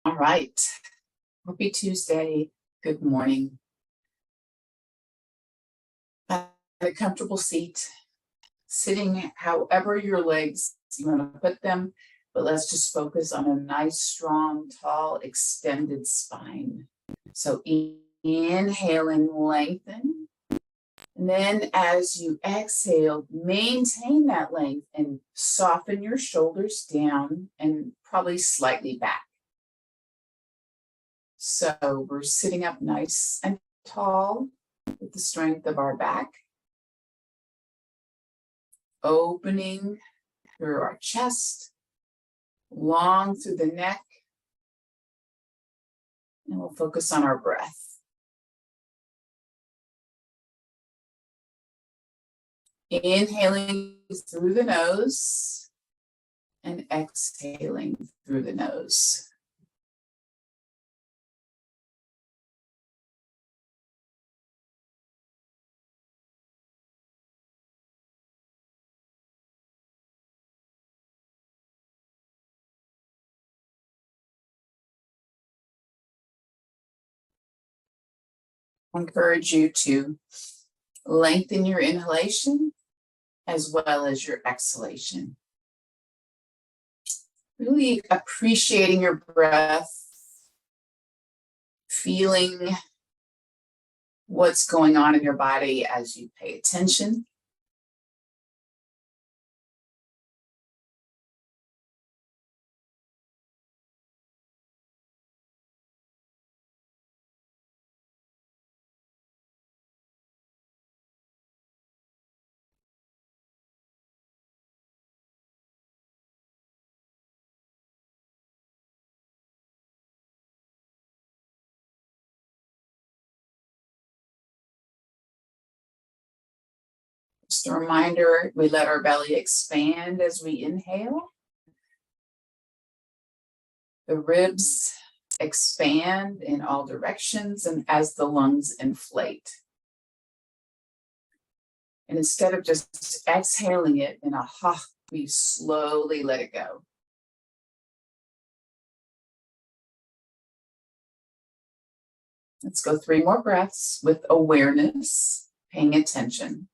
All right. Happy Tuesday. Good morning. At a comfortable seat, sitting however your legs you want to put them, but let's just focus on a nice, strong, tall, extended spine. So inhaling, lengthen. And then as you exhale, maintain that length and soften your shoulders down and probably slightly back. So we're sitting up nice and tall with the strength of our back. Opening through our chest, long through the neck. And we'll focus on our breath. Inhaling through the nose and exhaling through the nose. I encourage you to lengthen your inhalation as well as your exhalation. Really appreciating your breath, feeling what's going on in your body as you pay attention. Just a reminder, we let our belly expand as we inhale. The ribs expand in all directions and as the lungs inflate. And instead of just exhaling it in a ha, we slowly let it go. Let's go 3 more breaths with awareness, paying attention.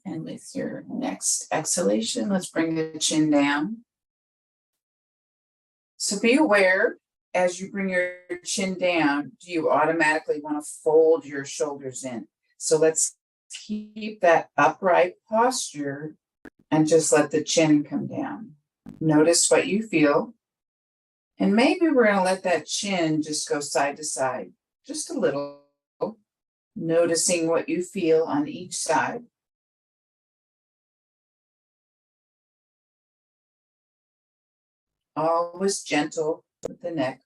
And with your next exhalation, let's bring the chin down. So be aware, as you bring your chin down, do you automatically want to fold your shoulders in? So let's keep that upright posture and just let the chin come down. Notice what you feel. And maybe we're going to let that chin just go side to side, just a little, noticing what you feel on each side. Always gentle with the neck.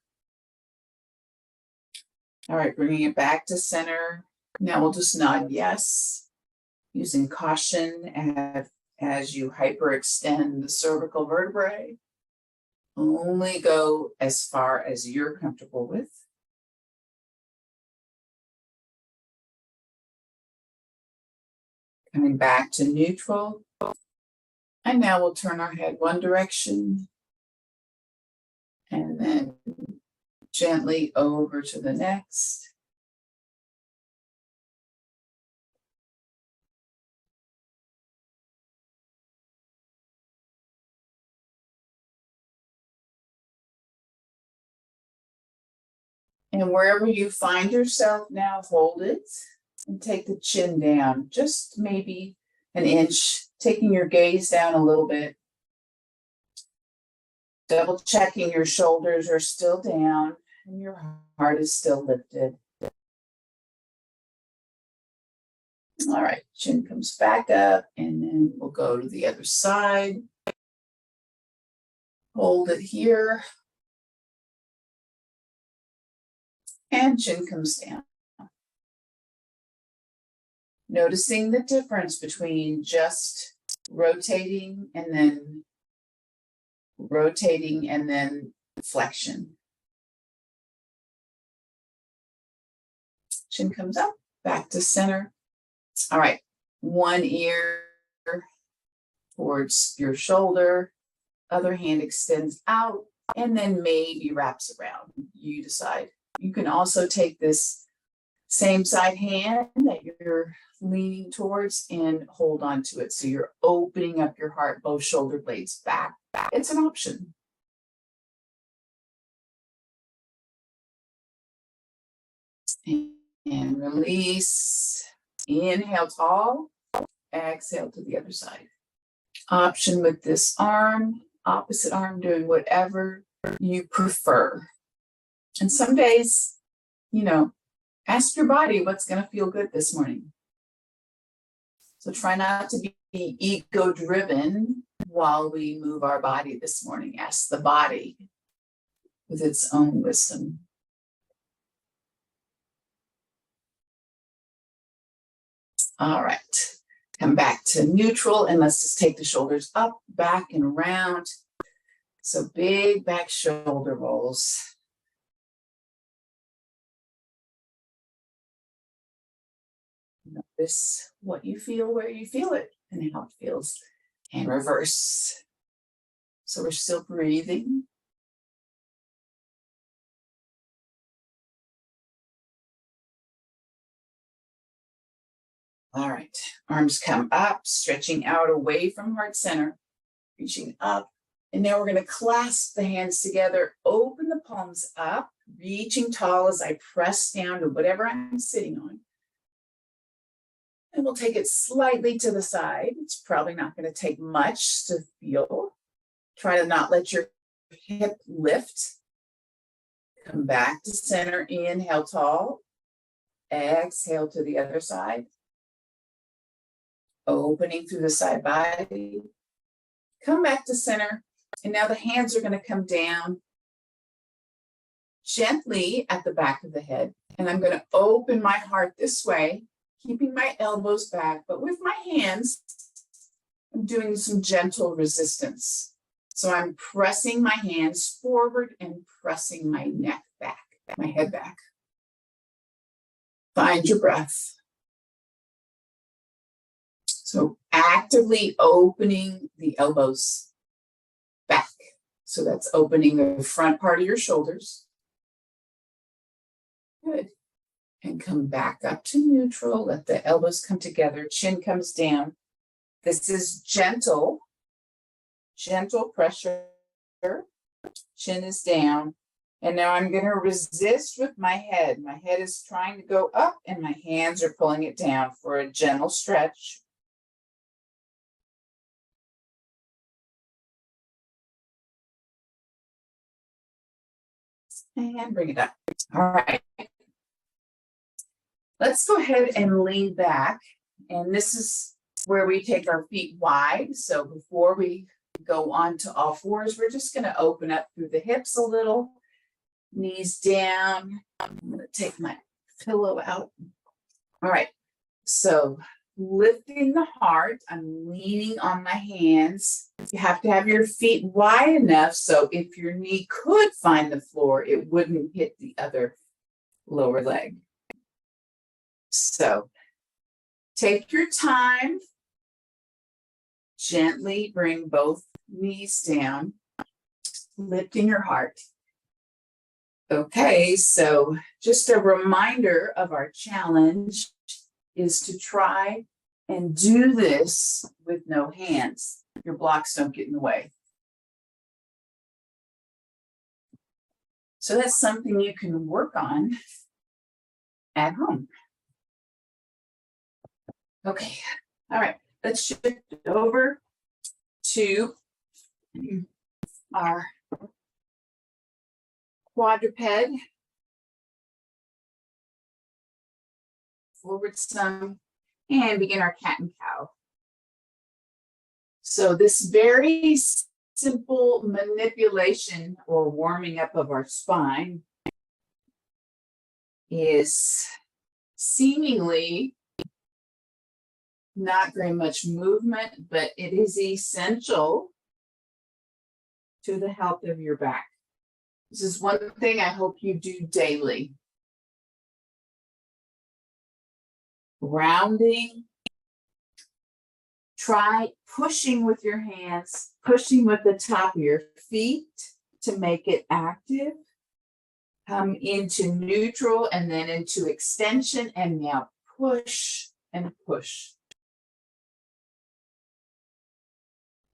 All right, bringing it back to center. Now we'll just nod yes, using caution as you hyperextend the cervical vertebrae. Only go as far as you're comfortable with. Coming back to neutral. And now we'll turn our head one direction and then gently over to the next. And wherever you find yourself now, hold it and take the chin down, just maybe an inch, taking your gaze down a little bit. Double checking your shoulders are still down and your heart is still lifted. All right, chin comes back up and then we'll go to the other side. Hold it here. And chin comes down. Noticing the difference between just rotating and then flexion. Chin comes up, back to center. All right, one ear towards your shoulder, other hand extends out, and then maybe wraps around. You decide. You can also take this same side hand that you're leaning towards and hold on to it. So you're opening up your heart, both shoulder blades back. It's an option. And release. Inhale tall, exhale to the other side. Option with this arm, opposite arm, doing whatever you prefer. And some days, ask your body what's going to feel good this morning. So try not to be ego-driven while we move our body this morning. Ask the body with its own wisdom. All right, come back to neutral and let's just take the shoulders up, back, and around. So big back shoulder rolls. Notice what you feel, where you feel it, and how it feels. And reverse. So we're still breathing. All right, arms come up, stretching out away from heart center, reaching up. And now we're going to clasp the hands together, open the palms up, reaching tall as I press down to whatever I'm sitting on. And we'll take it slightly to the side. It's probably not going to take much to feel. Try to not let your hip lift. Come back to center, inhale tall. Exhale to the other side. Opening through the side body. Come back to center. And now the hands are going to come down gently at the back of the head. And I'm going to open my heart this way, keeping my elbows back. But with my hands, I'm doing some gentle resistance. So I'm pressing my hands forward and pressing my neck back, my head back. Find your breath. So actively opening the elbows back. So that's opening the front part of your shoulders. Good. And come back up to neutral. Let the elbows come together. Chin comes down. This is gentle pressure. Chin is down. And now I'm going to resist with my head. My head is trying to go up and my hands are pulling it down for a gentle stretch. And bring it up. All right. Let's go ahead and lean back. And this is where we take our feet wide. So before we go on to all fours, we're just going to open up through the hips a little. Knees down. I'm going to take my pillow out. All right. So lifting the heart, I'm leaning on my hands. You have to have your feet wide enough so if your knee could find the floor, it wouldn't hit the other lower leg. So take your time. Gently bring both knees down, lifting your heart. Okay, so just a reminder of our challenge is to try and do this with no hands. Your blocks don't get in the way. So that's something you can work on at home. Okay, all right, let's shift it over to our quadruped. Forward some and begin our cat and cow. So this very simple manipulation or warming up of our spine is seemingly Not very much movement, but it is essential to the health of your back. This is one thing I hope you do daily. Rounding. Try pushing with your hands, pushing with the top of your feet to make it active. Come into neutral and then into extension, and now push and push.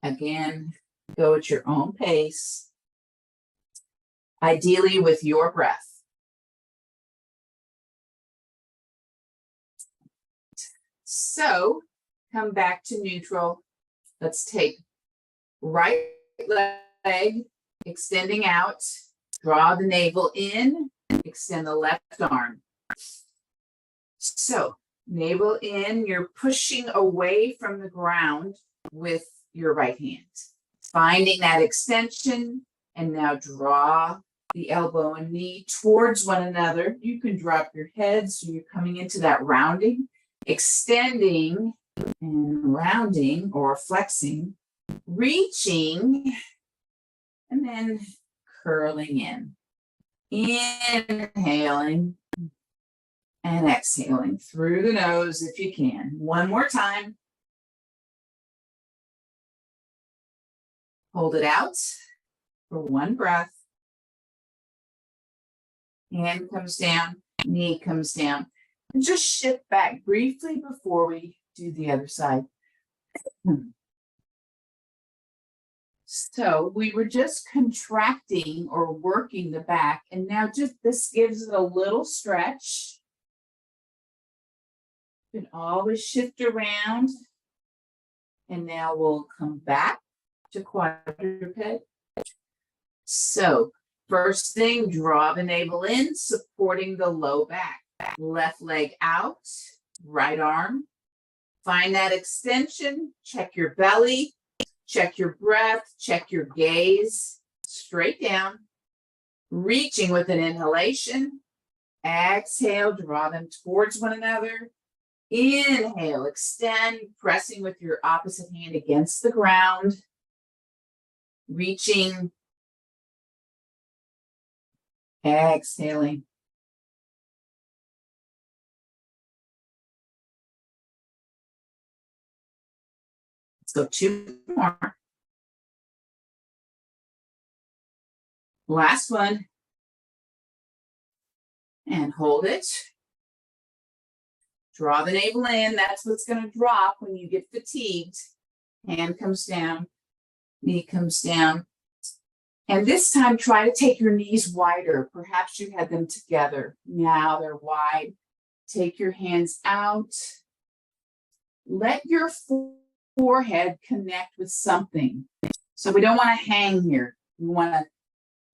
Again, go at your own pace, ideally with your breath. So come back to neutral. Let's take right leg, extending out, draw the navel in, extend the left arm. So navel in, you're pushing away from the ground with your right hand. Finding that extension, and now draw the elbow and knee towards one another. You can drop your head, so you're coming into that rounding, extending and rounding or flexing, reaching, and then curling in. Inhaling and exhaling through the nose if you can. One more time. Hold it out for one breath. Hand comes down, knee comes down. And just shift back briefly before we do the other side. So we were just contracting or working the back, and now just this gives it a little stretch. You can always shift around, and now we'll come back to quadruped. So first thing, draw the navel in, supporting the low back. Left leg out, right arm. Find that extension, check your belly, check your breath, check your gaze, straight down. Reaching with an inhalation. Exhale, draw them towards one another. Inhale, extend, pressing with your opposite hand against the ground. Reaching. Exhaling. Let's go 2 more. Last one. And hold it. Draw the navel in. That's what's going to drop when you get fatigued. Hand comes down. Knee comes down. And this time, try to take your knees wider. Perhaps you had them together. Now they're wide. Take your hands out. Let your forehead connect with something. So we don't want to hang here. We want to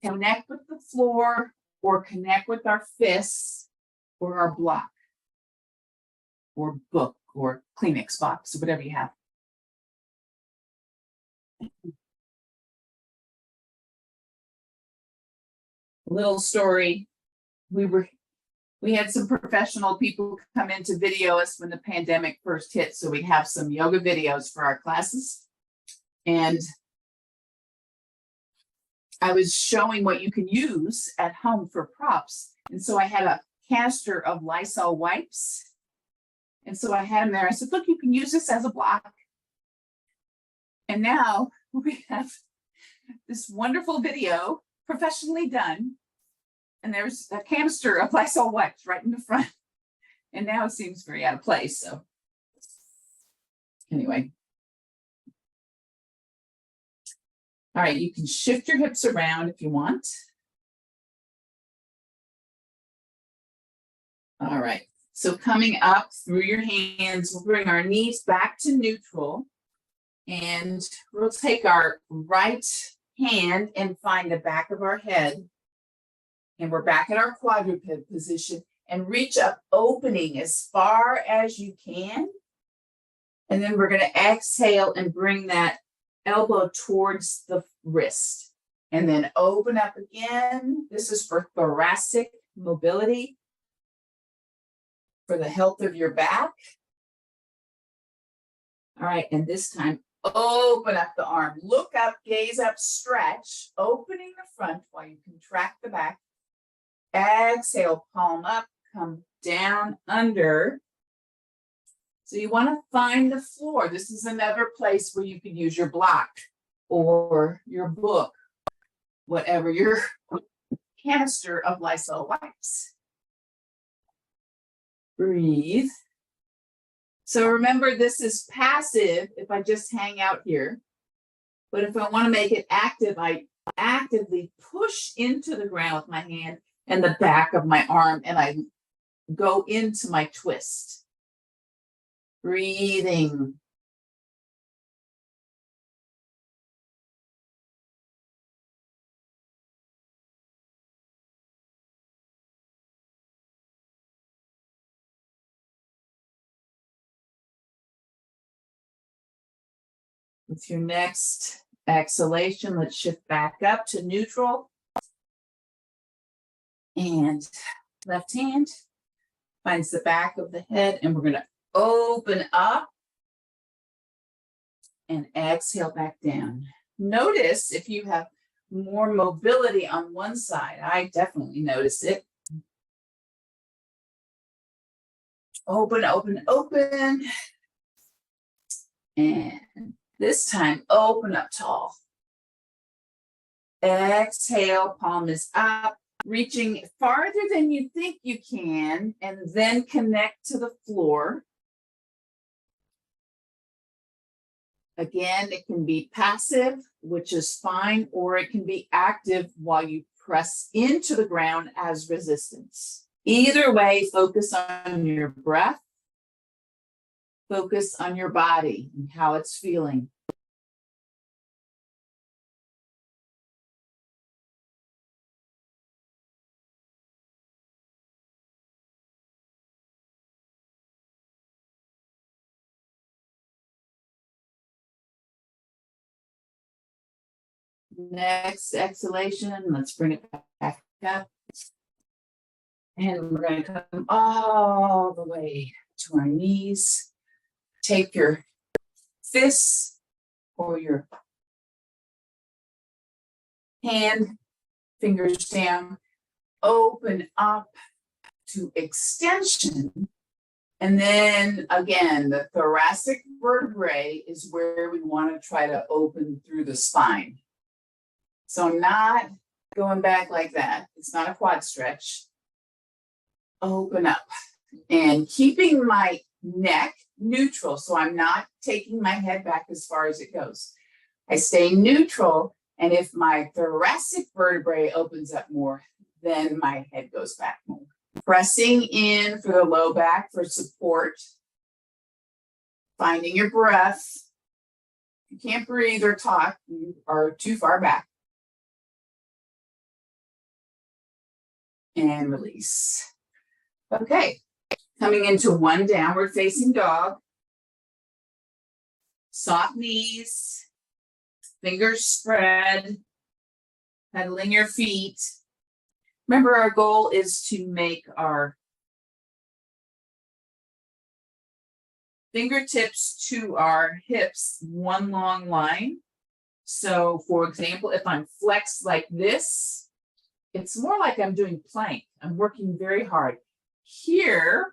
connect with the floor or connect with our fists or our block or book or Kleenex box or whatever you have. Little story. We had some professional people come in to video us when the pandemic first hit. So we'd have some yoga videos for our classes. And I was showing what you can use at home for props. And so I had a canister of Lysol wipes. And so I had them there. I said, look, you can use this as a block. And now we have this wonderful video, professionally done. And there's a canister of Lysol wipes right in the front. And now it seems very out of place. So anyway. All right, you can shift your hips around if you want. All right, so coming up through your hands, we'll bring our knees back to neutral. And we'll take our right hand and find the back of our head. And we're back in our quadruped position and reach up, opening as far as you can. And then we're going to exhale and bring that elbow towards the wrist. And then open up again. This is for thoracic mobility, for the health of your back. All right, and this time, open up the arm. Look up, gaze up, stretch, opening the front while you contract the back. Exhale, palm up, come down under. So you want to find the floor. This is another place where you can use your block or your book, whatever, your canister of Lysol wipes. Breathe. So remember, this is passive if I just hang out here. But if I want to make it active, I actively push into the ground with my hand and the back of my arm, and I go into my twist. Breathing. With your next exhalation, let's shift back up to neutral. And left hand finds the back of the head, and we're going to open up and exhale back down. Notice if you have more mobility on one side. I definitely notice it. Open, open, open. And this time, open up tall. Exhale, palm is up, reaching farther than you think you can, and then connect to the floor. Again, it can be passive, which is fine, or it can be active while you press into the ground as resistance. Either way, focus on your breath, focus on your body and how it's feeling. Next exhalation, let's bring it back up. And we're going to come all the way to our knees. Take your fists or your hand, fingers down, open up to extension. And then again, the thoracic vertebrae is where we want to try to open through the spine. So not going back like that. It's not a quad stretch. Open up and keeping my neck neutral. So I'm not taking my head back as far as it goes. I stay neutral. And if my thoracic vertebrae opens up more, then my head goes back more. Pressing in for the low back for support. Finding your breath. If you can't breathe or talk, you are too far back. And release. Okay, coming into one downward facing dog. Soft knees, fingers spread, pedaling your feet. Remember, our goal is to make our fingertips to our hips one long line. So, for example, if I'm flexed like this, it's more like I'm doing plank. I'm working very hard. Here,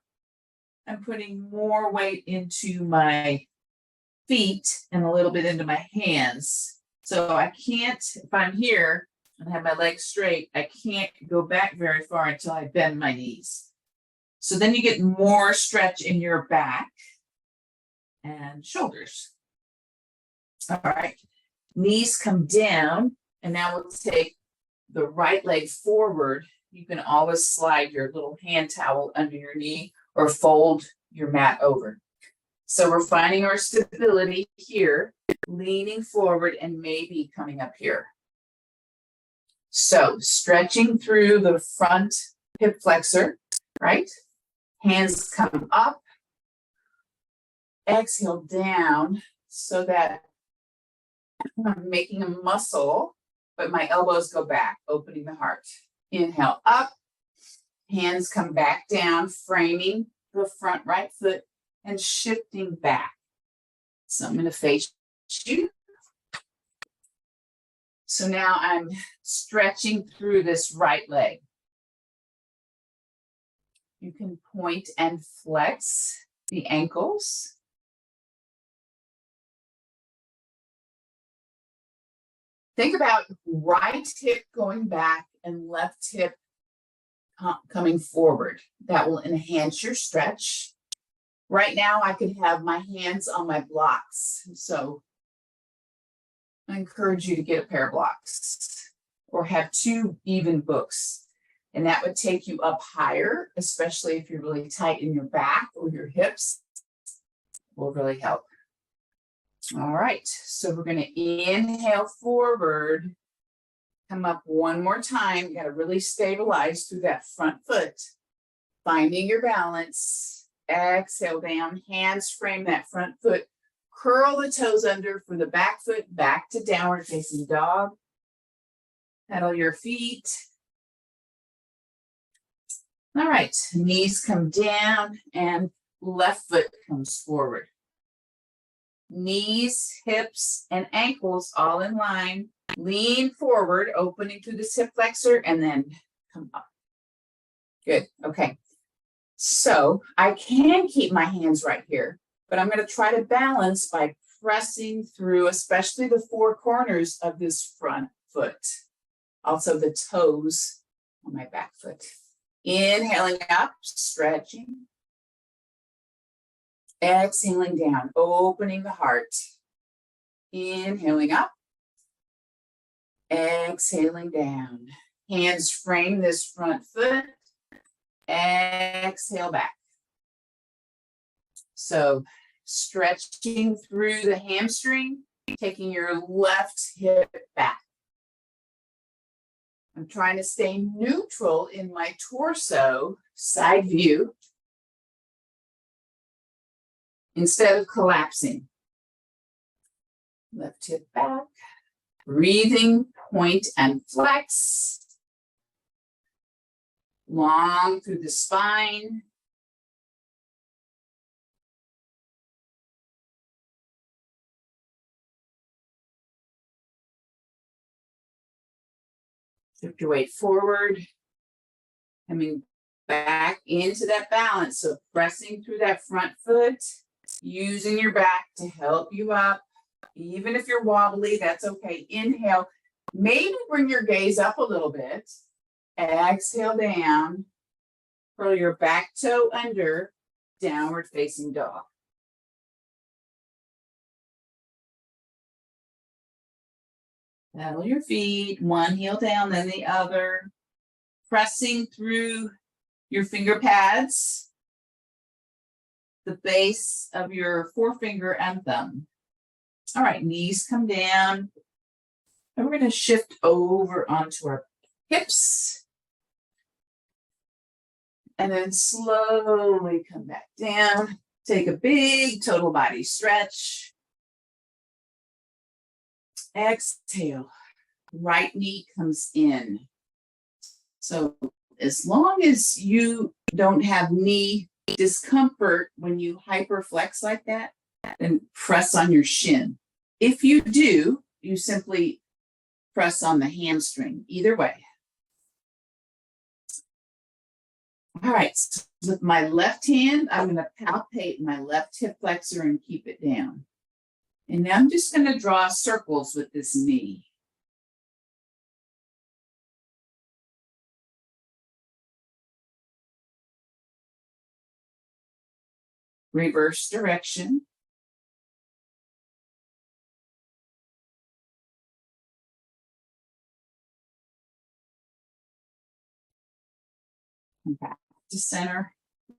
I'm putting more weight into my feet and a little bit into my hands. So I can't, if I'm here and have my legs straight, I can't go back very far until I bend my knees. So then you get more stretch in your back and shoulders. All right, knees come down, and now we'll take the right leg forward. You can always slide your little hand towel under your knee or fold your mat over. So we're finding our stability here, leaning forward and maybe coming up here. So stretching through the front hip flexor, right? Hands come up. Exhale down so that I'm making a muscle, but my elbows go back, opening the heart. Inhale up, hands come back down, framing the front right foot and shifting back. So I'm going to face you. So now I'm stretching through this right leg. You can point and flex the ankles. Think about right hip going back and left hip coming forward. That will enhance your stretch. Right now, I could have my hands on my blocks. So I encourage you to get a pair of blocks or have 2 even books. And that would take you up higher, especially if you're really tight in your back or your hips. Will really help. All right, so we're going to inhale forward. Come up one more time. You got to really stabilize through that front foot. Finding your balance. Exhale down. Hands frame that front foot. Curl the toes under for the back foot. Back to downward facing dog. Pedal your feet. All right, knees come down and left foot comes forward. Knees, hips, and ankles all in line. Lean forward, opening through this hip flexor, and then come up. Good, okay. So I can keep my hands right here, but I'm going to try to balance by pressing through, especially the 4 corners of this front foot. Also the toes on my back foot. Inhaling up, stretching. Exhaling down, opening the heart. Inhaling up. Exhaling down. Hands frame this front foot. Exhale back. So stretching through the hamstring, taking your left hip back. I'm trying to stay neutral in my torso, side view, instead of collapsing. Left hip back. Breathing, point and flex. Long through the spine. Shift your weight forward. Coming back into that balance. So pressing through that front foot, using your back to help you up. Even if you're wobbly, that's okay. Inhale. Maybe bring your gaze up a little bit. Exhale down. Curl your back toe under. Downward facing dog. Pedal your feet. One heel down, then the other. Pressing through your finger pads. The base of your forefinger and thumb. All right, knees come down. And we're going to shift over onto our hips. And then slowly come back down. Take a big total body stretch. Exhale. Right knee comes in. So as long as you don't have knee discomfort when you hyperflex like that, then press on your shin. If you do, you simply press on the hamstring. Either way. All right, so with my left hand, I'm going to palpate my left hip flexor and keep it down. And now I'm just going to draw circles with this knee. Reverse direction. Come back to center.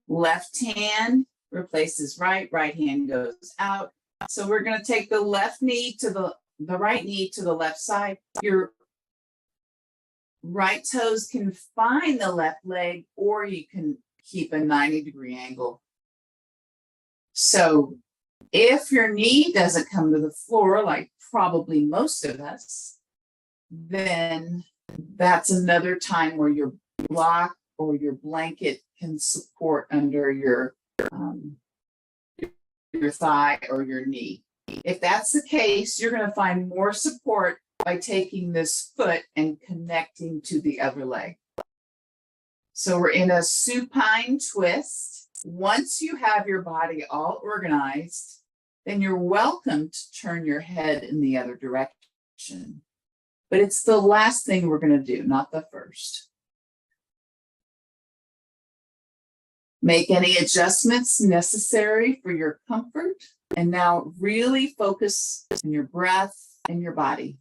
Left hand replaces right, right hand goes out. So we're going to take the left knee to the right knee to the left side. Your right toes can find the left leg, or you can keep a 90-degree angle. So if your knee doesn't come to the floor, like probably most of us, then that's another time where your block or your blanket can support under your thigh or your knee. If that's the case, you're going to find more support by taking this foot and connecting to the other leg. So we're in a supine twist. Once you have your body all organized, then you're welcome to turn your head in the other direction. But it's the last thing we're going to do, not the first. Make any adjustments necessary for your comfort. And now really focus on your breath and your body.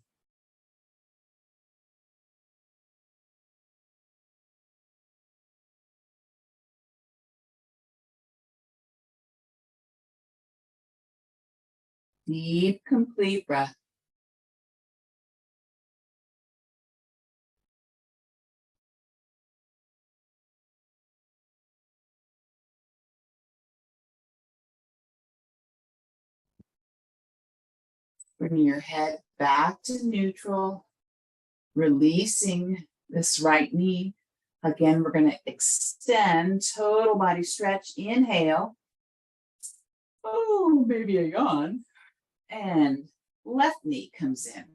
Deep, complete breath. Bring your head back to neutral, releasing this right knee. Again, we're going to extend, total body stretch. Inhale. Oh, maybe a yawn. And left knee comes in.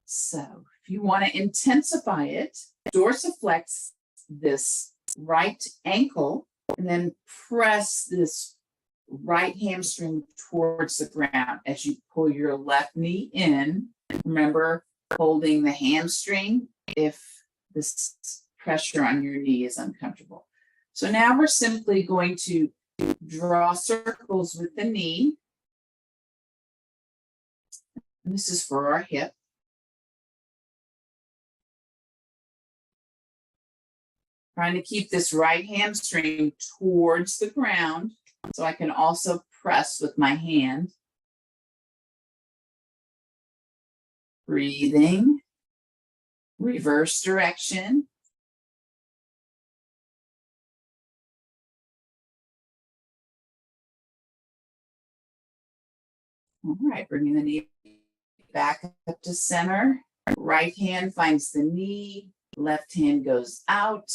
So if you want to intensify it, dorsiflex this right ankle and then press this right hamstring towards the ground as you pull your left knee in. Remember, holding the hamstring if this pressure on your knee is uncomfortable. So now we're simply going to draw circles with the knee. And this is for our hip. Trying to keep this right hamstring towards the ground so I can also press with my hand. Breathing, reverse direction. All right, bringing the knee back up to center. Right hand finds the knee, left hand goes out,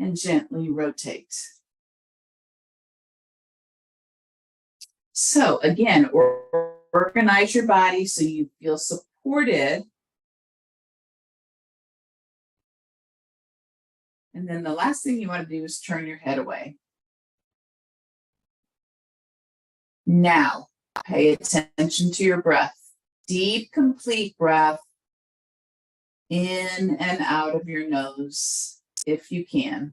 and gently rotate. So again, organize your body so you feel supported. And then the last thing you want to do is turn your head away. Now, pay attention to your breath. Deep, complete breath in and out of your nose, if you can.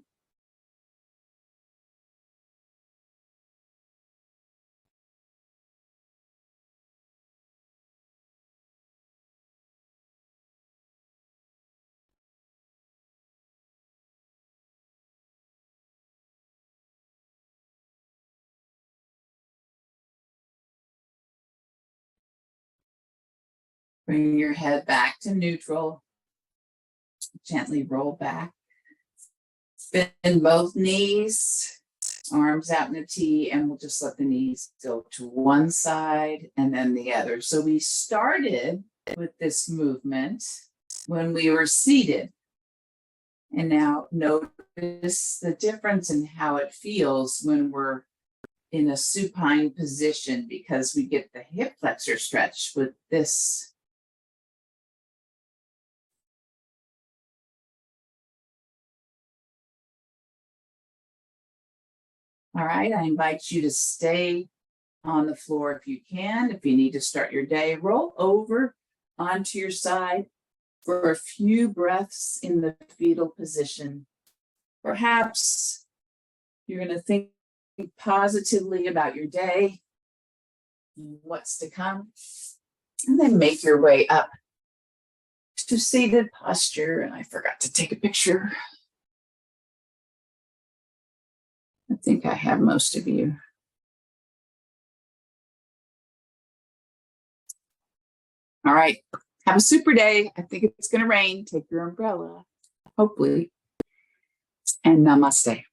Bring your head back to neutral. Gently roll back. Bend both knees, arms out in a T, and we'll just let the knees go to one side and then the other. So we started with this movement when we were seated. And now notice the difference in how it feels when we're in a supine position because we get the hip flexor stretch with this. All right, I invite you to stay on the floor if you can. If you need to start your day, roll over onto your side for a few breaths in the fetal position. Perhaps you're going to think positively about your day, what's to come, and then make your way up to seated posture. And I forgot to take a picture. I think I have most of you. All right. Have a super day. I think it's going to rain. Take your umbrella, hopefully. And namaste.